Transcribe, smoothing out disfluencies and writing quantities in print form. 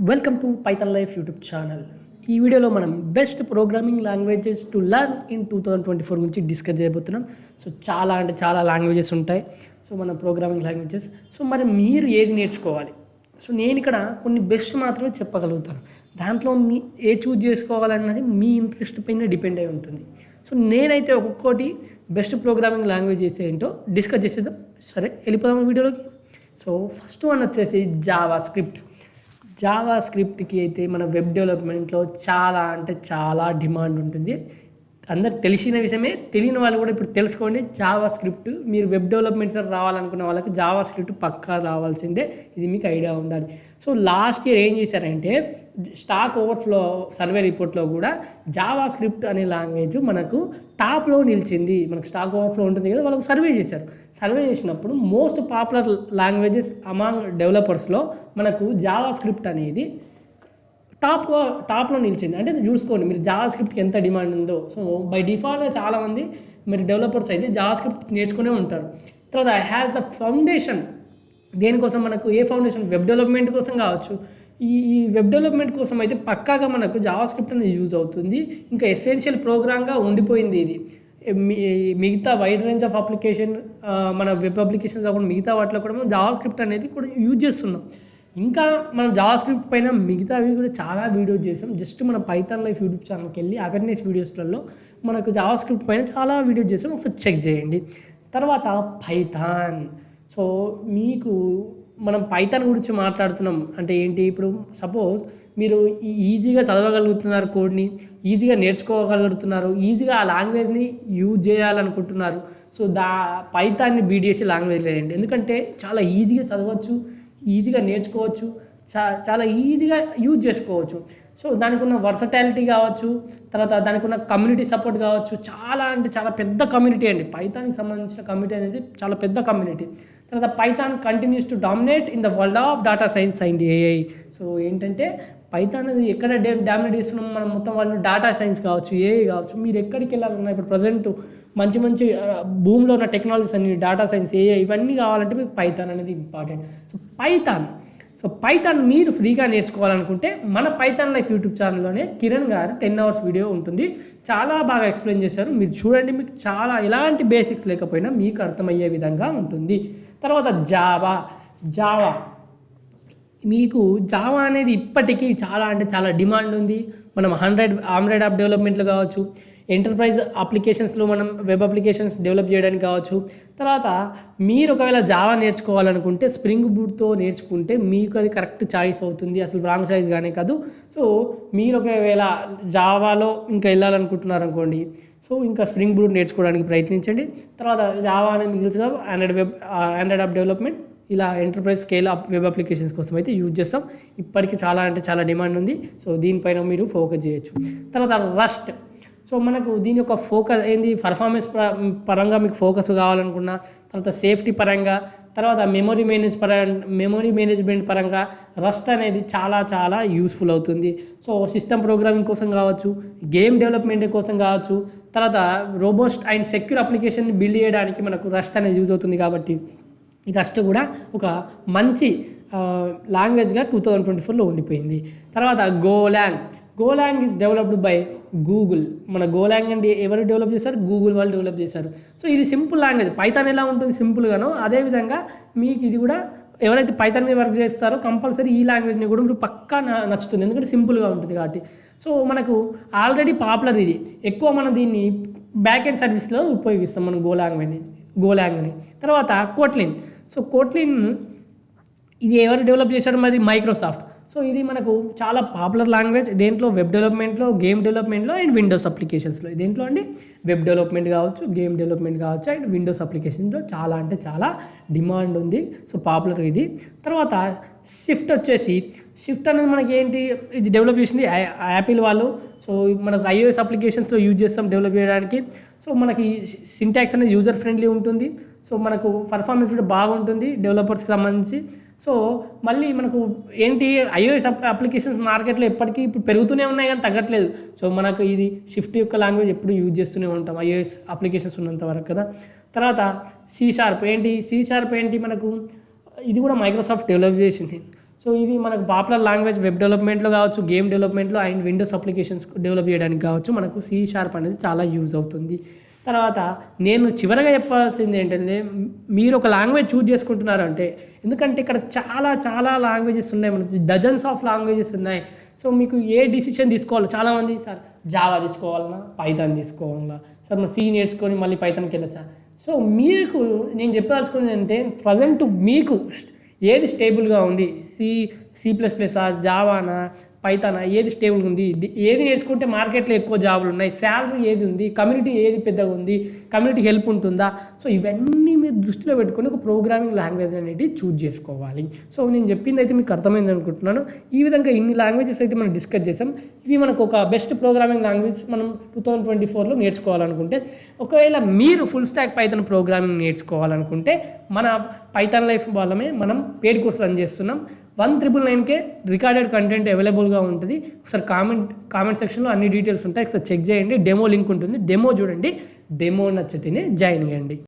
Welcome to Python life YouTube channel. ఈ వీడియోలో మనం best programming languages to learn in 2024 గురించి డిస్కస్ చేయబోతున్నాం. సో చాలా అంటే చాలా లాంగ్వేజెస్ ఉంటాయి. సో మన ప్రోగ్రామింగ్ లాంగ్వేజెస్. సో మరి మీరు ఏది నేర్చుకోవాలి? సో నేను ఇక్కడ కొన్ని బెస్ట్ మాత్రమే చెప్పగలుగుతాను. దాంట్లో మీ ఏ చూజ్ చేసుకోవాలన్నది మీ ఇంట్రెస్ట్ పైన డిపెండ్ అయి ఉంటుంది. సో నేనైతే ఒక్కొక్కటి బెస్ట్ ప్రోగ్రామింగ్ లాంగ్వేజెస్ ఏంటో డిస్కస్ చేసేద్దాం. సరే వెళ్ళిపోదాం వీడియోలోకి. సో ఫస్ట్ వన్ వచ్చేసి జావా స్క్రిప్ట్కి అయితే మన వెబ్ డెవలప్మెంట్లో చాలా అంటే చాలా డిమాండ్ ఉంటుంది. అందరు తెలిసిన విషయమే, తెలియని వాళ్ళు కూడా ఇప్పుడు తెలుసుకోండి. జావా స్క్రిప్ట్ మీరు వెబ్ డెవలప్మెంట్స్ రావాలనుకున్న వాళ్ళకి జావా స్క్రిప్ట్ పక్కా రావాల్సిందే. ఇది మీకు ఐడియా ఉండాలి. సో లాస్ట్ ఇయర్ ఏం చేశారంటే స్టాక్ ఓవర్ఫ్లో సర్వే రిపోర్ట్లో కూడా జావా స్క్రిప్ట్ అనే లాంగ్వేజ్ మనకు టాప్లో నిలిచింది. మనకు స్టాక్ ఓవర్ఫ్లో ఉంటుంది కదా, వాళ్ళకు సర్వే చేశారు. సర్వే చేసినప్పుడు మోస్ట్ పాపులర్ లాంగ్వేజెస్ అమాంగ్ డెవలపర్స్లో మనకు జావా స్క్రిప్ట్ అనేది టాప్లో నిలిచింది. అంటే చూసుకోండి మీరు జావా స్క్రిప్ట్కి ఎంత డిమాండ్ ఉందో. సో బై డిఫాల్ట్గా చాలామంది మీరు డెవలపర్స్ అయితే జావా స్క్రిప్ట్ నేర్చుకునే ఉంటారు. తర్వాత హ్యాస్ ద ఫౌండేషన్. దేనికోసం మనకు ఏ ఫౌండేషన్? వెబ్ డెవలప్మెంట్ కోసం కావచ్చు. ఈ వెబ్ డెవలప్మెంట్ కోసం అయితే పక్కాగా మనకు జావా స్క్రిప్ట్ అనేది యూజ్ అవుతుంది. ఇంకా ఎసెన్షియల్ ప్రోగ్రామ్గా ఉండిపోయింది ఇది. మిగతా వైడ్ రేంజ్ ఆఫ్ అప్లికేషన్, మన వెబ్ అప్లికేషన్స్ కాకుండా మిగతా వాటిలో కూడా మనం జావా స్క్రిప్ట్ అనేది కూడా యూజ్ చేస్తున్నాం. ఇంకా మనం జావా స్క్రిప్ట్ పైన మిగతావి కూడా చాలా వీడియోస్ చేసాం. జస్ట్ మన పైథాన్ లైఫ్ యూట్యూబ్ ఛానల్కి వెళ్ళి అవేర్నెస్ వీడియోస్లలో మనకు జావా స్క్రిప్ట్ పైన చాలా వీడియోస్ చేసాం, ఒకసారి చెక్ చేయండి. తర్వాత పైథాన్. సో మీకు మనం పైథాన్ గురించి మాట్లాడుతున్నాం అంటే ఏంటి? ఇప్పుడు సపోజ్ మీరు ఈజీగా చదవగలుగుతున్నారు, కోడ్ని ఈజీగా నేర్చుకోగలుగుతున్నారు, ఈజీగా ఆ లాంగ్వేజ్ని యూజ్ చేయాలనుకుంటున్నారు. సో పైథాన్ని బీట్ లాంగ్వేజ్ లేదండి. ఎందుకంటే చాలా ఈజీగా చదవచ్చు, ఈజీగా నేర్చుకోవచ్చు, చాలా ఈజీగా యూజ్ చేసుకోవచ్చు. సో దానికి ఉన్న వర్సటాలిటీ కావచ్చు, తర్వాత దానికి ఉన్న కమ్యూనిటీ సపోర్ట్ కావచ్చు. చాలా అంటే చాలా పెద్ద కమ్యూనిటీ అండి. పైథాన్కి సంబంధించిన కమ్యూనిటీ అనేది చాలా పెద్ద కమ్యూనిటీ. తర్వాత Python continues to dominate in the world of data science and AI. So ఏంటంటే పైథాన్ అనేది ఎక్కడ డామినేట్ చేస్తున్నాం మనం మొత్తం వాళ్ళు డేటా సైన్స్ కావచ్చు, ఏఐ కావచ్చు. మీరు ఎక్కడికి వెళ్ళాలన్నా ఇప్పుడు ప్రజెంట్ మంచి భూమిలో ఉన్న టెక్నాలజీస్ అన్ని డేటా సైన్స్, ఏఐ ఇవన్నీ కావాలంటే మీకు పైథాన్ అనేది ఇంపార్టెంట్. సో పైథాన్ మీరు ఫ్రీగా నేర్చుకోవాలనుకుంటే మన పైథాన్ లైఫ్ యూట్యూబ్ ఛానల్లోనే కిరణ్ గారు 10 hours వీడియో ఉంటుంది. చాలా బాగా ఎక్స్ప్లెయిన్ చేశారు, మీరు చూడండి. మీకు చాలా ఎలాంటి బేసిక్స్ లేకపోయినా మీకు అర్థమయ్యే విధంగా ఉంటుంది. తర్వాత జావా మీకు జావా అనేది ఇప్పటికీ చాలా అంటే చాలా డిమాండ్ ఉంది. మనం ఆండ్రాయిడ్ యాప్ డెవలప్మెంట్లో కావచ్చు, ఎంటర్ప్రైజ్ అప్లికేషన్స్లో మనం వెబ్ అప్లికేషన్స్ డెవలప్ చేయడానికి కావచ్చు. తర్వాత మీరు ఒకవేళ జావా నేర్చుకోవాలనుకుంటే స్ప్రింగ్ బూట్తో నేర్చుకుంటే మీకు అది కరెక్ట్ చాయిస్ అవుతుంది, అసలు రాంగ్ చాయిస్ కానీ కాదు. సో మీరు ఒకవేళ జావాలో ఇంకా వెళ్ళాలనుకుంటున్నారు అనుకోండి, సో ఇంకా స్ప్రింగ్ బూట్ నేర్చుకోవడానికి ప్రయత్నించండి. తర్వాత జావా అనేది మీకు తెలుసుగా ఆండ్రాయిడ్ యాప్ డెవలప్మెంట్, ఇలా enterprise scale up web applications కోసం అయితే యూజ్ చేస్తాం. ఇప్పటికీ చాలా అంటే చాలా డిమాండ్ ఉంది. సో దీనిపైన మీరు ఫోకస్ చేయొచ్చు. తర్వాత రస్ట్. సో మనకు దీని యొక్క ఫోకస్ ఏంది? పర్ఫార్మెన్స్ పరంగా మీకు ఫోకస్ కావాలనుకున్నా, తర్వాత సేఫ్టీ పరంగా, తర్వాత మెమొరీ మేనేజ్మెంట్ పరంగా రస్ట్ అనేది చాలా చాలా యూస్ఫుల్ అవుతుంది. సో సిస్టమ్ ప్రోగ్రామింగ్ కోసం కావచ్చు, గేమ్ డెవలప్మెంట్ కోసం కావచ్చు, తర్వాత robust and secure application build చేయడానికి మనకు రస్ట్ అనేది యూజ్ అవుతుంది. కాబట్టి ఈ రస్ట్ కూడా ఒక మంచి లాంగ్వేజ్గా 2024లో ఉండిపోయింది. తర్వాత go along is developed by Google. మన గోలాంగ్ అంటే ఎవరు డెవలప్ చేశారు? గూగుల్ వాళ్ళు డెవలప్ చేశారు. సో ఇది సింపుల్ లాంగ్వేజ్. పైథాన్ ఎలా ఉంటుంది సింపుల్గానో, అదేవిధంగా మీకు ఇది కూడా ఎవరైతే పైథాన్ మీద వర్క్ చేస్తారో కంపల్సరీ ఈ లాంగ్వేజ్ని కూడా మీరు పక్కా నచ్చుతుంది, ఎందుకంటే సింపుల్గా ఉంటుంది కాబట్టి. సో మనకు ఆల్రెడీ పాపులర్ ఇది. ఎక్కువ మనం దీన్ని బ్యాక్ ఎండ్ సర్వీస్లో ఉపయోగిస్తాం మనం గోలాంగ్ని. తర్వాత కోట్లిన్ ఇది ఎవరు డెవలప్ చేశారు? మరి మైక్రోసాఫ్ట్. సో ఇది మనకు చాలా పాపులర్ లాంగ్వేజ్. దేంట్లో? వెబ్ డెవలప్మెంట్లో, గేమ్ డెవలప్మెంట్లో అండ్ విండోస్ అప్లికేషన్స్లో. దేంట్లో అండి? వెబ్ డెవలప్మెంట్ కావచ్చు, గేమ్ డెవలప్మెంట్ కావచ్చు అండ్ విండోస్ అప్లికేషన్స్లో చాలా అంటే చాలా డిమాండ్ ఉంది. సో పాపులర్ ఇది. తర్వాత షిఫ్ట్ అనేది మనకి ఏంటి? ఇది డెవలప్ చేసింది యాపిల్ వాళ్ళు. సో మనకు iOS అప్లికేషన్స్లో యూజ్ చేస్తాం డెవలప్ చేయడానికి. సో మనకి సింటాక్స్ అనేది యూజర్ ఫ్రెండ్లీ ఉంటుంది. సో మనకు పర్ఫార్మెన్స్ కూడా బాగుంటుంది డెవలపర్స్కి సంబంధించి. సో మళ్ళీ మనకు ఏంటి? iOS అప్లికేషన్స్ మార్కెట్లో ఎప్పటికీ ఇప్పుడు పెరుగుతూనే ఉన్నాయి కానీ తగ్గట్లేదు. సో మనకు ఇది షిఫ్ట్ యొక్క లాంగ్వేజ్ ఎప్పుడు యూజ్ చేస్తూనే ఉంటాం iOS అప్లికేషన్స్ ఉన్నంత వరకు కదా. తర్వాత C# ఏంటి? మనకు ఇది కూడా మైక్రోసాఫ్ట్ డెవలప్ చేసింది. సో ఇది మనకు పాపులర్ లాంగ్వేజ్ వెబ్ డెవలప్మెంట్లో కావచ్చు, గేమ్ డెవలప్మెంట్లో అండ్ విండోస్ అప్లికేషన్స్ డెవలప్ చేయడానికి కావచ్చు మనకు C# అనేది చాలా యూజ్ అవుతుంది. తర్వాత నేను చివరగా చెప్పాల్సింది ఏంటంటే, మీరు ఒక లాంగ్వేజ్ చూజ్ చేసుకుంటున్నారంటే, ఎందుకంటే ఇక్కడ చాలా చాలా లాంగ్వేజెస్ ఉన్నాయి, మనకి డజన్స్ ఆఫ్ లాంగ్వేజెస్ ఉన్నాయి. సో మీకు ఏ డిసిషన్ తీసుకోవాలి, చాలామంది సార్ జావా తీసుకోవాలన్నా, పైథాన్ తీసుకోవాలన్నా, సార్ మరి C నేర్చుకొని మళ్ళీ పైథాన్కి వెళ్ళచ్చా. సో మీకు నేను చెప్పాల్సుకున్నది అంటే ప్రజెంట్ మీకు ఏది స్టేబుల్గా ఉంది, C++, జావానా, పైథానా, ఏది స్టేబుల్గా ఉంది, ఏది నేర్చుకుంటే మార్కెట్లో ఎక్కువ జాబులు ఉన్నాయి, శాలరీ ఏది ఉంది, కమ్యూనిటీ ఏది పెద్దగా ఉంది, కమ్యూనిటీ హెల్ప్ ఉంటుందా. సో ఇవన్నీ మీరు దృష్టిలో పెట్టుకొని ఒక ప్రోగ్రామింగ్ లాంగ్వేజ్ అనేది చూజ్ చేసుకోవాలి. సో నేను చెప్పింది అయితే మీకు అర్థమైంది అనుకుంటున్నాను. ఈ విధంగా ఇన్ని లాంగ్వేజెస్ అయితే మనం డిస్కస్ చేసాం. ఇవి మనకు ఒక బెస్ట్ ప్రోగ్రామింగ్ లాంగ్వేజ్ మనం 2024లో నేర్చుకోవాలనుకుంటే, ఒకవేళ మీరు ఫుల్ స్టాక్ పైథాన్ ప్రోగ్రామింగ్ నేర్చుకోవాలనుకుంటే మన పైథాన్ లైఫ్ వాళ్ళమే మనం పెయిడ్ కోర్స్ రన్ చేస్తున్నాం. 1,999కే రికార్డెడ్ కంటెంట్ అవైలబుల్గా ఉంటుంది. ఒకసారి కామెంట్ సెక్షన్లో అన్ని డీటెయిల్స్ ఉంటాయి, ఒకసారి చెక్ చేయండి. డెమో లింక్ ఉంటుంది, డెమో చూడండి. డెమో నచ్చితేనే జాయిన్ అయ్యండి.